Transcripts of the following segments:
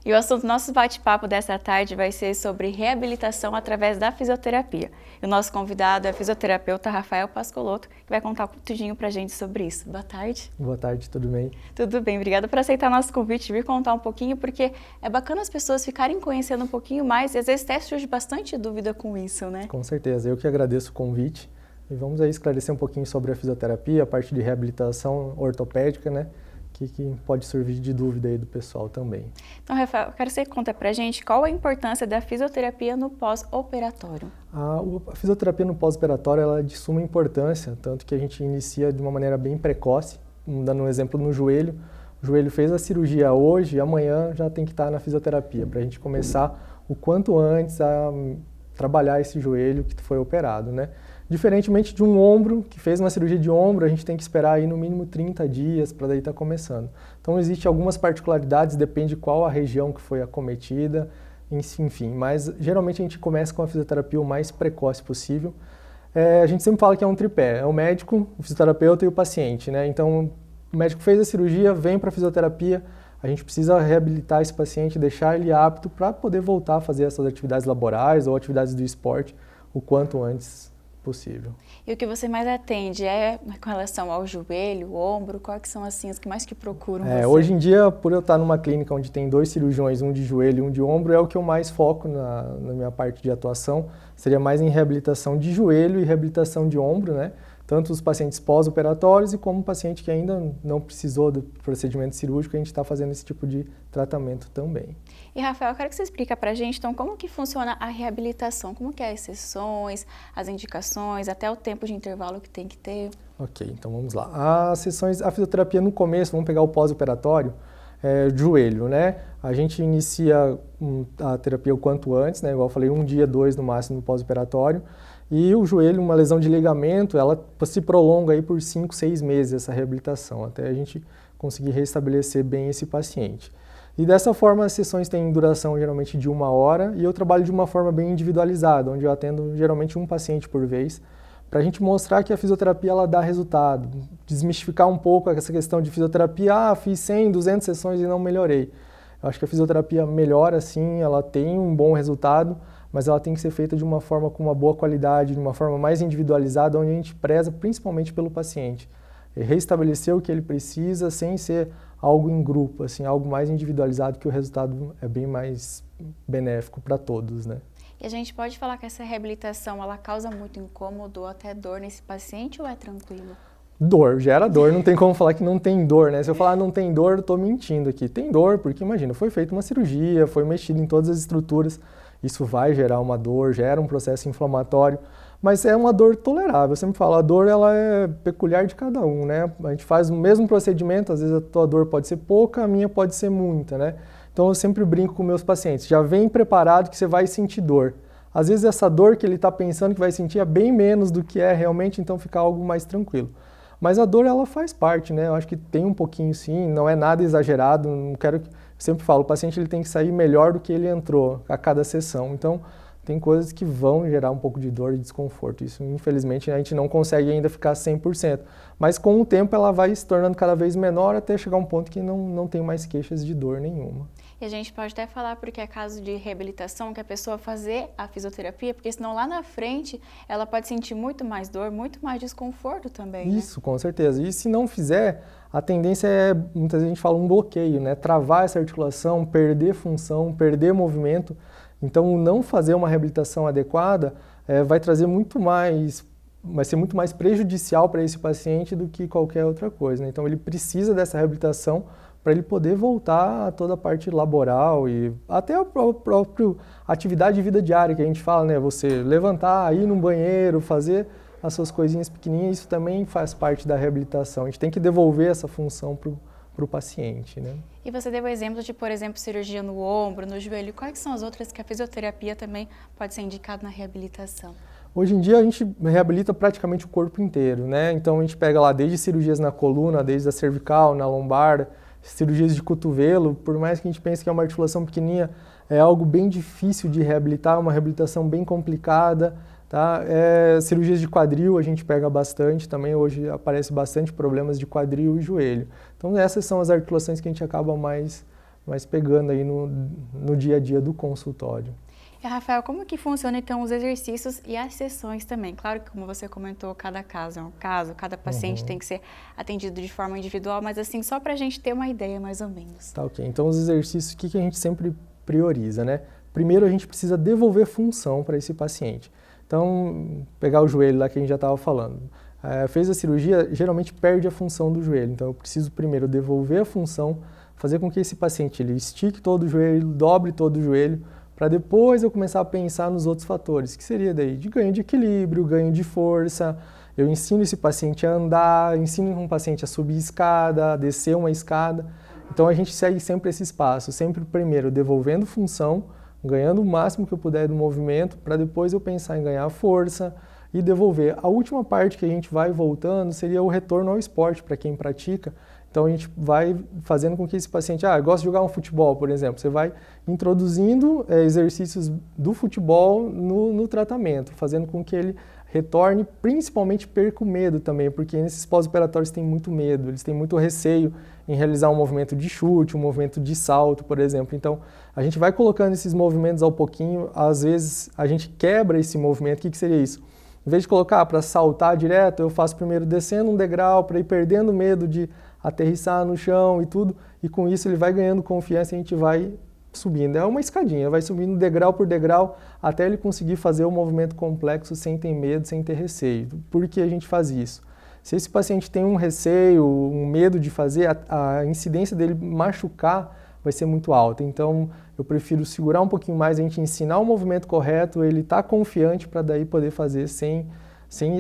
E o assunto do nosso bate-papo dessa tarde vai ser sobre reabilitação através da fisioterapia. E o nosso convidado é o fisioterapeuta Rafael Pascoloto, que vai contar tudinho pra gente sobre isso. Boa tarde. Boa tarde, tudo bem? Tudo bem, obrigada por aceitar nosso convite e vir contar um pouquinho, porque é bacana as pessoas ficarem conhecendo um pouquinho mais e às vezes até surge bastante dúvida com isso, né? Com certeza, eu que agradeço o convite e vamos aí esclarecer um pouquinho sobre a fisioterapia, a parte de reabilitação ortopédica, né? Que pode servir de dúvida aí do pessoal também. Então, Rafael, eu quero que você conta pra gente qual a importância da fisioterapia no pós-operatório. A fisioterapia no pós-operatório ela é de suma importância, tanto que a gente inicia de uma maneira bem precoce, dando um exemplo no joelho. O joelho fez a cirurgia hoje e amanhã já tem que estar na fisioterapia, para a gente começar o quanto antes a trabalhar esse joelho que foi operado, né? Diferentemente de um ombro, que fez uma cirurgia de ombro, a gente tem que esperar aí no mínimo 30 dias para daí estar começando. Então, existem algumas particularidades, depende de qual a região que foi acometida, enfim. Mas, geralmente, a gente começa com a fisioterapia o mais precoce possível. A gente sempre fala que é um tripé, é o médico, o fisioterapeuta e o paciente, né? Então, o médico fez a cirurgia, vem para a fisioterapia, a gente precisa reabilitar esse paciente, deixar ele apto para poder voltar a fazer essas atividades laborais ou atividades do esporte o quanto antes possível. E o que você mais atende é com relação ao joelho, o ombro? Quais são assim, os que mais te procuram você? Hoje em dia, por eu estar numa clínica onde tem 2 cirurgiões, um de joelho e um de ombro, é o que eu mais foco na minha parte de atuação. Seria mais em reabilitação de joelho e reabilitação de ombro, né? Tanto os pacientes pós-operatórios e como o paciente que ainda não precisou do procedimento cirúrgico, a gente está fazendo esse tipo de tratamento também. E, Rafael, eu quero que você explique pra gente, então, como que funciona a reabilitação, como que é as sessões, as indicações, até o tempo de intervalo que tem que ter. Ok, então vamos lá. A fisioterapia no começo, vamos pegar o pós-operatório, joelho, né? A gente inicia a terapia o quanto antes, né? Igual eu falei, 1 dia, 2 no máximo no pós-operatório. E o joelho, uma lesão de ligamento, ela se prolonga aí por 5, 6 meses essa reabilitação, até a gente conseguir restabelecer bem esse paciente. E dessa forma as sessões têm duração geralmente de 1 hora e eu trabalho de uma forma bem individualizada, onde eu atendo geralmente um paciente por vez, para a gente mostrar que a fisioterapia ela dá resultado, desmistificar um pouco essa questão de fisioterapia, fiz 100, 200 sessões e não melhorei. Eu acho que a fisioterapia melhora sim, ela tem um bom resultado, mas ela tem que ser feita de uma forma com uma boa qualidade, de uma forma mais individualizada, onde a gente preza principalmente pelo paciente. Restabelecer o que ele precisa sem ser algo em grupo, assim, algo mais individualizado, que o resultado é bem mais benéfico para todos, né? E a gente pode falar que essa reabilitação, ela causa muito incômodo ou até dor nesse paciente ou é tranquilo? Dor, gera dor, não tem como falar que não tem dor, né? Se eu falar não tem dor, eu tô mentindo aqui. Tem dor, porque imagina, foi feita uma cirurgia, foi mexido em todas as estruturas, isso vai gerar uma dor, gera um processo inflamatório, mas é uma dor tolerável. Eu sempre falo, a dor ela é peculiar de cada um, né? A gente faz o mesmo procedimento, às vezes a tua dor pode ser pouca, a minha pode ser muita, né? Então eu sempre brinco com meus pacientes, já vem preparado que você vai sentir dor. Às vezes essa dor que ele está pensando que vai sentir é bem menos do que é realmente, então fica algo mais tranquilo. Mas a dor ela faz parte, né? Eu acho que tem um pouquinho sim, não é nada exagerado, não quero que... Eu sempre falo, o paciente ele tem que sair melhor do que ele entrou a cada sessão. Então, tem coisas que vão gerar um pouco de dor e desconforto. Isso, infelizmente, a gente não consegue ainda ficar 100%. Mas com o tempo ela vai se tornando cada vez menor até chegar a um ponto que não tem mais queixas de dor nenhuma. E a gente pode até falar porque é caso de reabilitação que a pessoa fazer a fisioterapia, porque senão lá na frente ela pode sentir muito mais dor, muito mais desconforto também, né? Isso, com certeza. E se não fizer, a tendência é, muitas vezes a gente fala um bloqueio, né? Travar essa articulação, perder função, perder movimento. Então, não fazer uma reabilitação adequada vai trazer vai ser muito mais prejudicial para esse paciente do que qualquer outra coisa, né? Então, ele precisa dessa reabilitação para ele poder voltar a toda a parte laboral e até a própria atividade de vida diária que a gente fala, né? Você levantar, ir no banheiro, fazer as suas coisinhas pequenininhas, isso também faz parte da reabilitação. A gente tem que devolver essa função para o paciente, né? E você deu exemplo de, por exemplo, cirurgia no ombro, no joelho. Quais são as outras que a fisioterapia também pode ser indicada na reabilitação? Hoje em dia a gente reabilita praticamente o corpo inteiro, né? Então a gente pega lá desde cirurgias na coluna, desde a cervical, na lombar, cirurgias de cotovelo, por mais que a gente pense que é uma articulação pequenininha, é algo bem difícil de reabilitar, uma reabilitação bem complicada, tá? Cirurgias de quadril a gente pega bastante, também hoje aparece bastante problemas de quadril e joelho. Então essas são as articulações que a gente acaba mais mas pegando aí no dia a dia do consultório. E, Rafael, como que funciona então os exercícios e as sessões também? Claro que, como você comentou, cada caso é um caso, cada paciente tem que ser atendido de forma individual, mas assim, só para a gente ter uma ideia mais ou menos. Tá, ok. Então, os exercícios, o que a gente sempre prioriza, né? Primeiro, a gente precisa devolver função para esse paciente. Então, pegar o joelho lá que a gente já estava falando. Fez a cirurgia, geralmente perde a função do joelho. Então, eu preciso primeiro devolver a função, fazer com que esse paciente ele estique todo o joelho, dobre todo o joelho, para depois eu começar a pensar nos outros fatores, que seria daí de ganho de equilíbrio, ganho de força. Eu ensino esse paciente a andar, ensino um paciente a subir escada, a descer uma escada. Então a gente segue sempre esse passo, sempre primeiro devolvendo função, ganhando o máximo que eu puder do movimento, para depois eu pensar em ganhar força e devolver. A última parte que a gente vai voltando seria o retorno ao esporte para quem pratica. Então a gente vai fazendo com que esse paciente, gosta de jogar um futebol, por exemplo, você vai introduzindo exercícios do futebol no tratamento, fazendo com que ele retorne, principalmente perca o medo também, porque nesses pós-operatórios tem muito medo, eles têm muito receio em realizar um movimento de chute, um movimento de salto, por exemplo. Então a gente vai colocando esses movimentos ao pouquinho, às vezes a gente quebra esse movimento. O que seria isso? Em vez de colocar para saltar direto, eu faço primeiro descendo um degrau para ir perdendo o medo de aterrissar no chão e tudo, e com isso ele vai ganhando confiança e a gente vai subindo. É uma escadinha, vai subindo degrau por degrau até ele conseguir fazer o movimento complexo sem ter medo, sem ter receio. Por que a gente faz isso? Se esse paciente tem um receio, um medo de fazer, a incidência dele machucar vai ser muito alta. Então eu prefiro segurar um pouquinho mais, a gente ensinar o movimento correto, ele tá confiante para daí poder fazer sem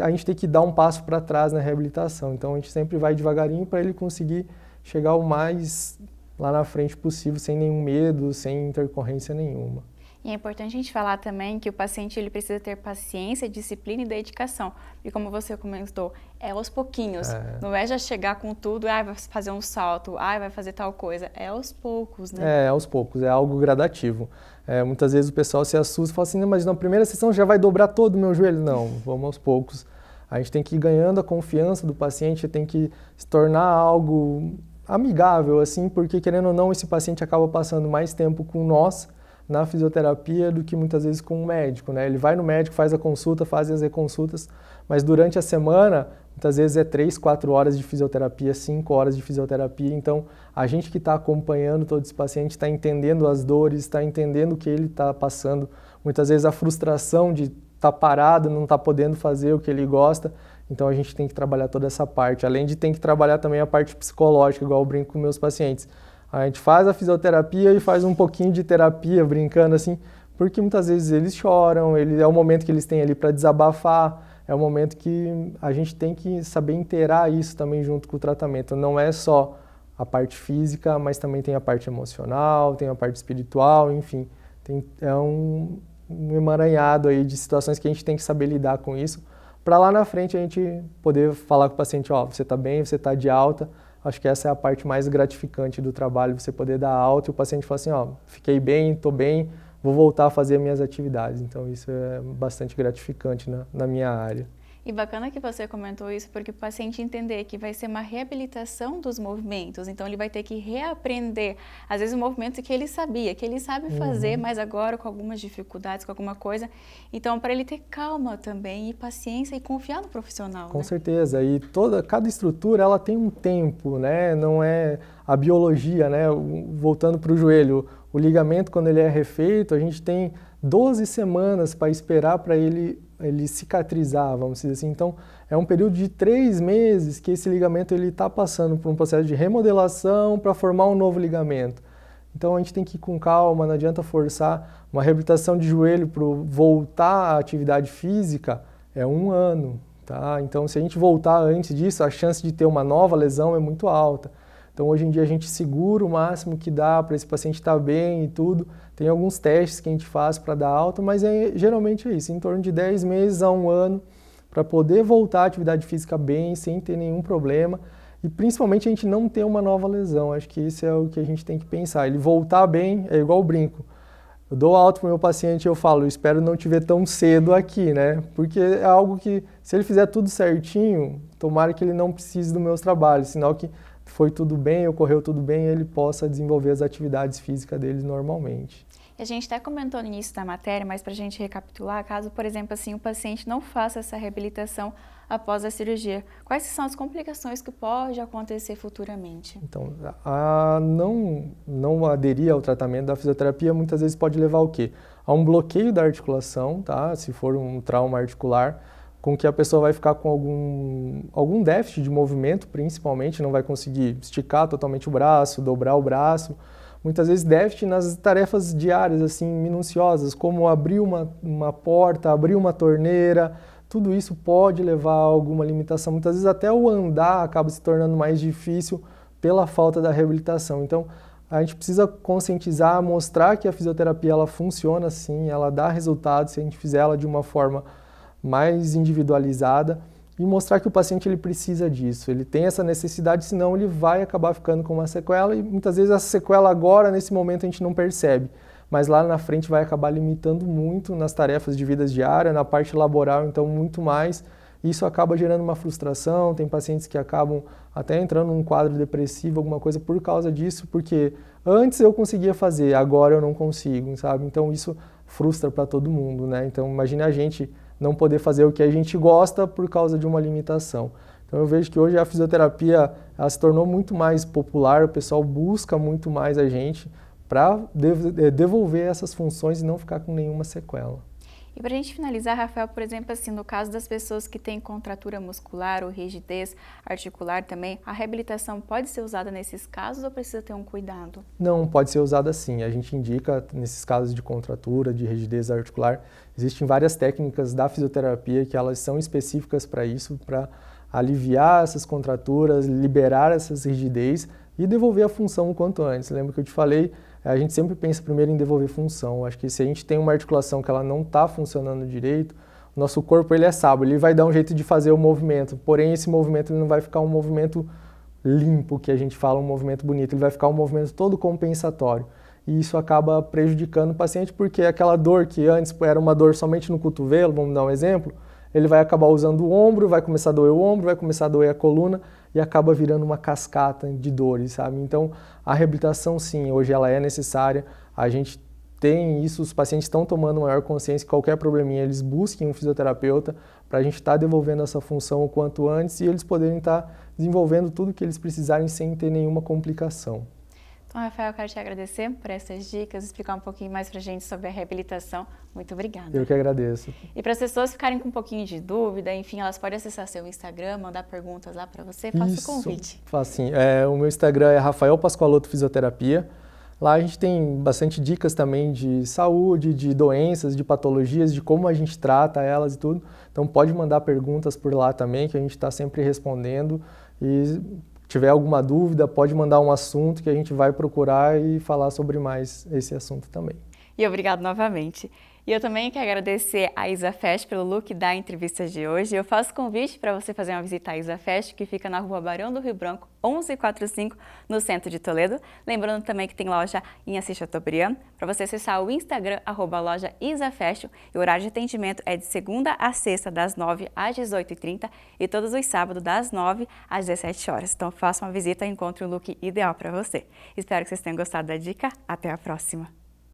a gente ter que dar um passo para trás na reabilitação. Então a gente sempre vai devagarinho para ele conseguir chegar o mais lá na frente possível, sem nenhum medo, sem intercorrência nenhuma. E é importante a gente falar também que o paciente ele precisa ter paciência, disciplina e dedicação. E como você comentou, é aos pouquinhos. Não é já chegar com tudo, vai fazer um salto, vai fazer tal coisa. É aos poucos, né? É aos poucos, é algo gradativo. Muitas vezes o pessoal se assusta e fala assim, mas na primeira sessão já vai dobrar todo o meu joelho. Não, vamos aos poucos. A gente tem que ir ganhando a confiança do paciente, tem que se tornar algo amigável, assim, porque querendo ou não, esse paciente acaba passando mais tempo com nós na fisioterapia do que muitas vezes com o médico, né? Ele vai no médico, faz a consulta, faz as reconsultas, mas durante a semana, muitas vezes é 3, 4 horas de fisioterapia, 5 horas de fisioterapia, então a gente que está acompanhando todo esse paciente está entendendo as dores, está entendendo o que ele está passando, muitas vezes a frustração de estar parado, não estar podendo fazer o que ele gosta, então a gente tem que trabalhar toda essa parte, além de ter que trabalhar também a parte psicológica, igual eu brinco com meus pacientes. A gente faz a fisioterapia e faz um pouquinho de terapia, brincando assim, porque muitas vezes eles choram, é o momento que eles têm ali para desabafar, é o momento que a gente tem que saber inteirar isso também junto com o tratamento. Não é só a parte física, mas também tem a parte emocional, tem a parte espiritual, enfim. É um emaranhado aí de situações que a gente tem que saber lidar com isso, para lá na frente a gente poder falar com o paciente, você está bem, você está de alta. Acho que essa é a parte mais gratificante do trabalho, você poder dar alta e o paciente falar assim, fiquei bem, estou bem, vou voltar a fazer minhas atividades. Então isso é bastante gratificante na minha área. E bacana que você comentou isso, porque o paciente entender que vai ser uma reabilitação dos movimentos, então ele vai ter que reaprender, às vezes, movimentos que ele sabia, que ele sabe fazer, mas agora com algumas dificuldades, com alguma coisa. Então, para ele ter calma também e paciência e confiar no profissional. Com certeza, e cada estrutura ela tem um tempo, né? Não é a biologia, né? Voltando para o joelho, o ligamento quando ele é refeito, a gente tem 12 semanas para esperar para ele cicatrizar, vamos dizer assim. Então, é um período de 3 meses que esse ligamento está passando por um processo de remodelação para formar um novo ligamento. Então, a gente tem que ir com calma, não adianta forçar. Uma reabilitação de joelho para voltar à atividade física é 1 ano, tá? Então, se a gente voltar antes disso, a chance de ter uma nova lesão é muito alta. Então, hoje em dia, a gente segura o máximo que dá para esse paciente estar bem e tudo. Tem alguns testes que a gente faz para dar alta, mas geralmente é isso, em torno de 10 meses a 1 ano, para poder voltar à atividade física bem, sem ter nenhum problema. E principalmente a gente não ter uma nova lesão. Acho que isso é o que a gente tem que pensar. Ele voltar bem é igual o brinco. Eu dou alta para o meu paciente e eu falo, eu espero não te ver tão cedo aqui, né? Porque é algo que, se ele fizer tudo certinho, tomara que ele não precise dos meus trabalhos, sinal que foi tudo bem, ocorreu tudo bem, ele possa desenvolver as atividades físicas dele normalmente. A gente até comentou no início da matéria, mas para a gente recapitular, caso, por exemplo, assim, o paciente não faça essa reabilitação após a cirurgia, quais são as complicações que pode acontecer futuramente? Então, não aderir ao tratamento da fisioterapia muitas vezes pode levar ao quê? A um bloqueio da articulação, tá? Se for um trauma articular, com que a pessoa vai ficar com algum déficit de movimento, principalmente, não vai conseguir esticar totalmente o braço, dobrar o braço. Muitas vezes déficit nas tarefas diárias, assim, minuciosas, como abrir uma porta, abrir uma torneira, tudo isso pode levar a alguma limitação. Muitas vezes até o andar acaba se tornando mais difícil pela falta da reabilitação. Então, a gente precisa conscientizar, mostrar que a fisioterapia ela funciona sim, ela dá resultados se a gente fizer ela de uma forma mais individualizada e mostrar que o paciente ele precisa disso, ele tem essa necessidade, senão ele vai acabar ficando com uma sequela e muitas vezes essa sequela agora, nesse momento, a gente não percebe, mas lá na frente vai acabar limitando muito nas tarefas de vida diária, na parte laboral, então muito mais. Isso acaba gerando uma frustração, tem pacientes que acabam até entrando num quadro depressivo, alguma coisa por causa disso, porque antes eu conseguia fazer, agora eu não consigo, sabe? Então isso frustra para todo mundo, né? Então imagine a gente não poder fazer o que a gente gosta por causa de uma limitação. Então eu vejo que hoje a fisioterapia ela se tornou muito mais popular, o pessoal busca muito mais a gente para devolver essas funções e não ficar com nenhuma sequela. E para a gente finalizar, Rafael, por exemplo, assim, no caso das pessoas que têm contratura muscular ou rigidez articular também, a reabilitação pode ser usada nesses casos ou precisa ter um cuidado? Não, pode ser usada sim. A gente indica, nesses casos de contratura, de rigidez articular, existem várias técnicas da fisioterapia que elas são específicas para isso, para aliviar essas contraturas, liberar essas rigidez e devolver a função o quanto antes. Lembra que eu te falei? A gente sempre pensa primeiro em devolver função. Acho que se a gente tem uma articulação que ela não está funcionando direito, o nosso corpo ele é sábio, ele vai dar um jeito de fazer o movimento, porém esse movimento ele não vai ficar um movimento limpo, que a gente fala, um movimento bonito, ele vai ficar um movimento todo compensatório. E isso acaba prejudicando o paciente porque aquela dor que antes era uma dor somente no cotovelo, vamos dar um exemplo, ele vai acabar usando o ombro, vai começar a doer o ombro, vai começar a doer a coluna e acaba virando uma cascata de dores, sabe? Então, a reabilitação, sim, hoje ela é necessária, a gente tem isso, os pacientes estão tomando maior consciência que qualquer probleminha, eles busquem um fisioterapeuta para a gente estar devolvendo essa função o quanto antes e eles poderem estar desenvolvendo tudo o que eles precisarem sem ter nenhuma complicação. Então, Rafael, eu quero te agradecer por essas dicas, explicar um pouquinho mais para a gente sobre a reabilitação. Muito obrigada. Eu que agradeço. E para as pessoas ficarem com um pouquinho de dúvida, enfim, elas podem acessar seu Instagram, mandar perguntas lá para você, faça o convite. Faço sim. O meu Instagram é Rafael Pascoaloto Fisioterapia. Lá a gente tem bastante dicas também de saúde, de doenças, de patologias, de como a gente trata elas e tudo. Então pode mandar perguntas por lá também, que a gente está sempre respondendo. E tiver alguma dúvida, pode mandar um assunto que a gente vai procurar e falar sobre mais esse assunto também. E obrigado novamente. E eu também quero agradecer a ISAFest pelo look da entrevista de hoje. Eu faço convite para você fazer uma visita à ISAFest, que fica na Rua Barão do Rio Branco, 1145, no centro de Toledo. Lembrando também que tem loja em Assis Chateaubriand. Para você acessar o Instagram, @loja ISAFest. E o horário de atendimento é de segunda a sexta, das 9 às 18h30 e todos os sábados, das 9 às 17 horas. Então faça uma visita e encontre o look ideal para você. Espero que vocês tenham gostado da dica. Até a próxima!